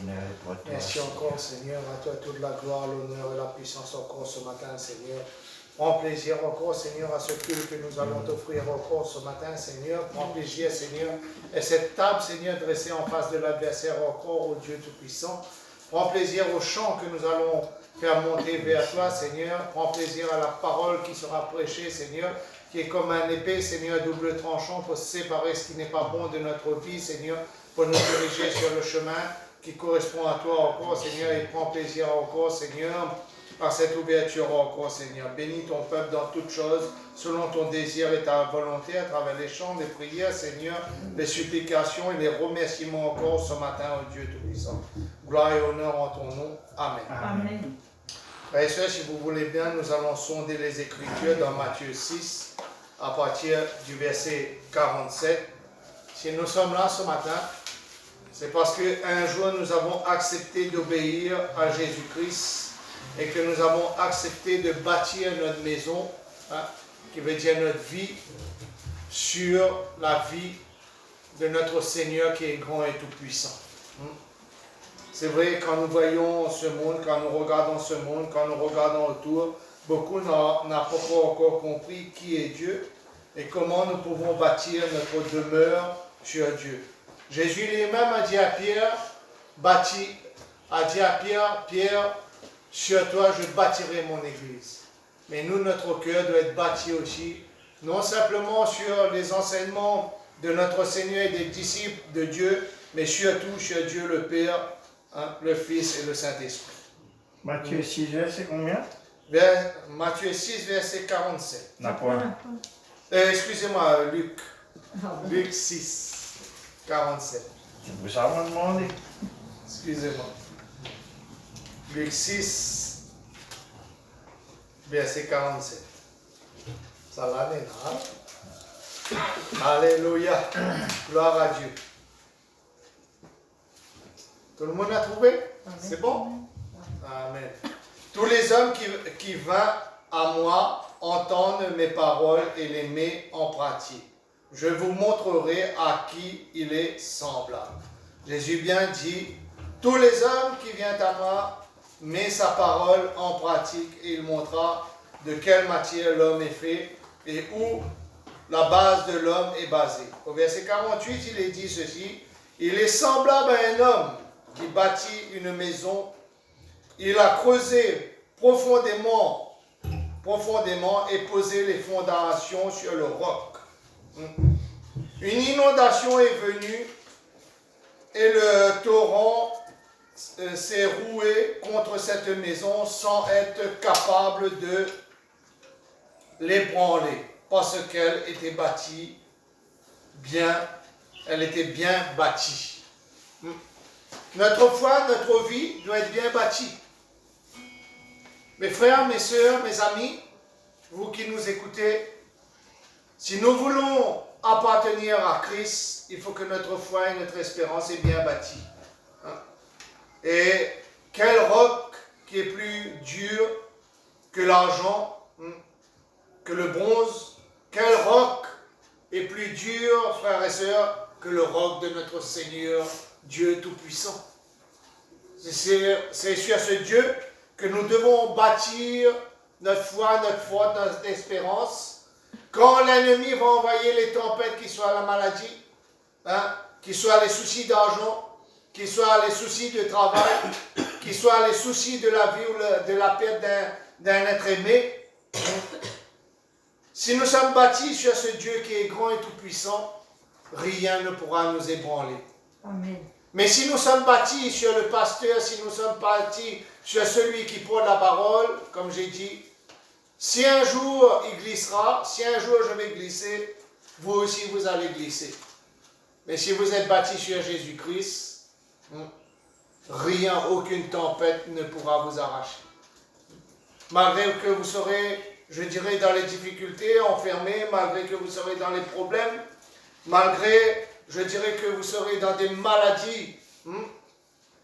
l'honneur est pour toi. Merci encore, Seigneur, à toi toute la gloire, l'honneur et la puissance encore ce matin, Seigneur. Prends plaisir encore, Seigneur, à ce culte que nous allons t'offrir encore ce matin, Seigneur. Prends plaisir, Seigneur. Et cette table, Seigneur, dressée en face de l'adversaire encore, ô Dieu Tout-Puissant. Prends plaisir au chant que nous allons faire monter vers toi, Seigneur. Prends plaisir à la parole qui sera prêchée, Seigneur, qui est comme un épée, Seigneur, double tranchant pour séparer ce qui n'est pas bon de notre vie, Seigneur, pour nous diriger sur le chemin qui correspond à toi encore, Seigneur, et prends plaisir encore, Seigneur, par cette ouverture encore, Seigneur. Bénis ton peuple dans toutes choses, selon ton désir et ta volonté, à travers les chants, les prières, Seigneur, les supplications et les remerciements encore ce matin, au Dieu Tout-Puissant. Gloire et honneur en ton nom. Amen. Amen. Frères et sœurs, si vous voulez bien, nous allons sonder les Écritures dans Matthieu 6, à partir du verset 47. Si nous sommes là ce matin, c'est parce qu'un jour nous avons accepté d'obéir à Jésus-Christ et que nous avons accepté de bâtir notre maison, qui veut dire notre vie, sur la vie de notre Seigneur qui est grand et tout-puissant. C'est vrai, quand nous voyons ce monde, quand nous regardons ce monde, quand nous regardons autour, beaucoup n'ont pas encore compris qui est Dieu et comment nous pouvons bâtir notre demeure sur Dieu. Jésus lui-même a dit à Pierre, Pierre, sur toi je bâtirai mon église. Mais nous, notre cœur doit être bâti aussi, non simplement sur les enseignements de notre Seigneur et des disciples de Dieu, mais surtout sur Dieu le Père, le Fils et le Saint-Esprit. Matthieu 6, verset combien? Matthieu 6, verset 47. D'accord. Excusez-moi, Luc. Luc 6. 47. C'est pour ça qu'on m'a demandé. Excusez-moi. Luc 6, verset 47. Ça va, hein? Alléluia. Gloire à Dieu. Tout le monde a trouvé? C'est bon? Amen. Tous les hommes qui vinrent à moi entendent mes paroles et les mettent en pratique. Je vous montrerai à qui il est semblable. Jésus bien dit, tous les hommes qui viennent à moi mettent sa parole en pratique et il montra de quelle matière l'homme est fait et où la base de l'homme est basée. Au verset 48, il est dit ceci, il est semblable à un homme qui bâtit une maison. Il a creusé profondément et posé les fondations sur le roc. Une inondation est venue et le torrent s'est roué contre cette maison sans être capable de l'ébranler parce qu'elle était bâtie bien, elle était bien bâtie. Notre foi, notre vie doit être bien bâtie. Mes frères, mes sœurs, mes amis, vous qui nous écoutez, si nous voulons appartenir à Christ, il faut que notre foi et notre espérance est bien bâtie. Et quel roc qui est plus dur que l'argent, que le bronze? Quel roc est plus dur, frères et sœurs, que le roc de notre Seigneur, Dieu Tout-Puissant? C'est sur ce Dieu que nous devons bâtir notre foi, notre espérance. Quand l'ennemi va envoyer les tempêtes, qui soient la maladie, qui soient les soucis d'argent, qui soient les soucis de travail, qui soient les soucis de la vie ou de la perte d'un être aimé, si nous sommes bâtis sur ce Dieu qui est grand et tout-puissant, rien ne pourra nous ébranler. Amen. Mais si nous sommes bâtis sur le pasteur, si nous sommes bâtis sur celui qui porte la parole, comme j'ai dit, si un jour il glissera, si un jour je vais glisser, vous aussi vous allez glisser. Mais si vous êtes bâtis sur Jésus-Christ, rien, aucune tempête ne pourra vous arracher. Malgré que vous serez, je dirais, dans les difficultés, enfermés, malgré que vous serez dans les problèmes, malgré, je dirais, que vous serez dans des maladies,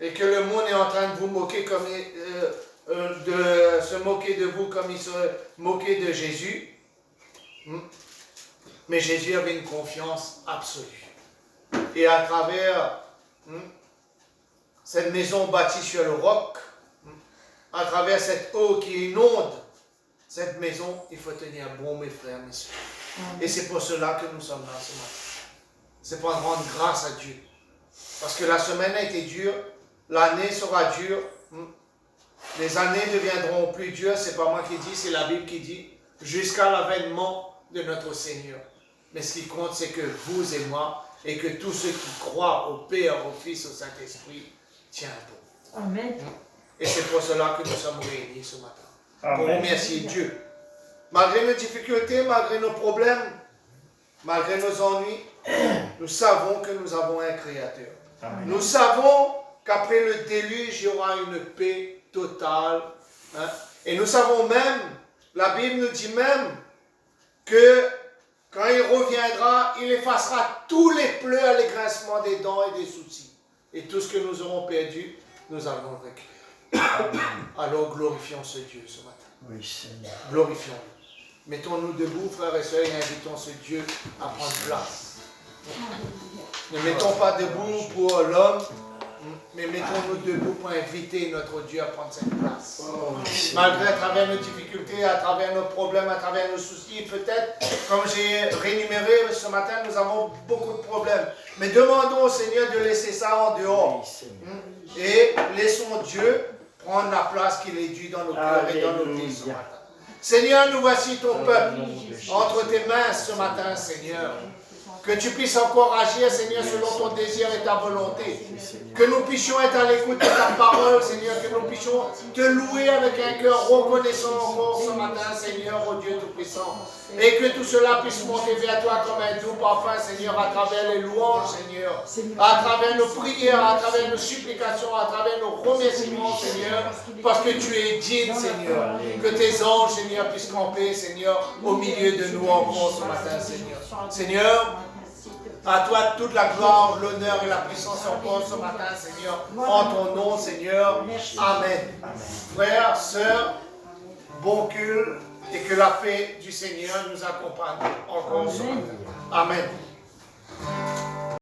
et que le monde est en train de vous moquer comme de se moquer de vous comme il se moquait de Jésus. Mais Jésus avait une confiance absolue. Et à travers cette maison bâtie sur le roc, à travers cette eau qui inonde cette maison, il faut tenir bon, mes frères, mes soeurs. Et c'est pour cela que nous sommes là ce matin. C'est pour rendre grâce à Dieu. Parce que la semaine a été dure, l'année sera dure, les années deviendront plus dures, c'est pas moi qui dis, c'est la Bible qui dit, jusqu'à l'avènement de notre Seigneur. Mais ce qui compte, c'est que vous et moi, et que tous ceux qui croient au Père, au Fils, au Saint-Esprit, tiennent bon. Amen. Et c'est pour cela que nous sommes réunis ce matin. Amen. Pour remercier Dieu. Malgré nos difficultés, malgré nos problèmes, malgré nos ennuis, nous savons que nous avons un Créateur. Amen. Nous savons qu'après le déluge, il y aura une paix totale. Hein? Et nous savons même, la Bible nous dit même, que quand il reviendra, il effacera tous les pleurs, les grincements des dents et des soucis. Et tout ce que nous aurons perdu, nous allons le récupérer. Alors glorifions ce Dieu ce matin. Oui, Seigneur. Glorifions-le. Mettons-nous debout, frères et sœurs, et invitons ce Dieu à prendre place. Ne mettons pas debout pour l'homme, mais mettons-nous debout pour inviter notre Dieu à prendre cette place. Malgré à travers nos difficultés, à travers nos problèmes, à travers nos soucis, peut-être, comme j'ai rénuméré ce matin, nous avons beaucoup de problèmes. Mais demandons au Seigneur de laisser ça en dehors. Oui, Seigneur. Et laissons Dieu prendre la place qu'il est dû dans nos cœurs et dans nos vies ce matin. Seigneur, nous voici ton peuple entre tes mains ce matin, Seigneur. Que tu puisses encore agir, Seigneur, selon ton désir et ta volonté. Que nous puissions être à l'écoute de ta parole, Seigneur. Que nous puissions te louer avec un cœur reconnaissant encore ce matin, Seigneur, ô Dieu Tout-Puissant. Et que tout cela puisse monter vers toi comme un doux parfum, Seigneur, à travers les louanges, Seigneur. À travers nos prières, à travers nos supplications, à travers nos remerciements, Seigneur. Parce que tu es digne, Seigneur. Que tes anges, Seigneur, puissent camper, Seigneur, au milieu de nous encore ce matin, Seigneur. Seigneur, à toi toute la gloire, l'honneur et la puissance encore ce matin, Seigneur. En ton nom, Seigneur. Amen. Frères, sœurs, bon culte et que la paix du Seigneur nous accompagne encore ce matin. Amen.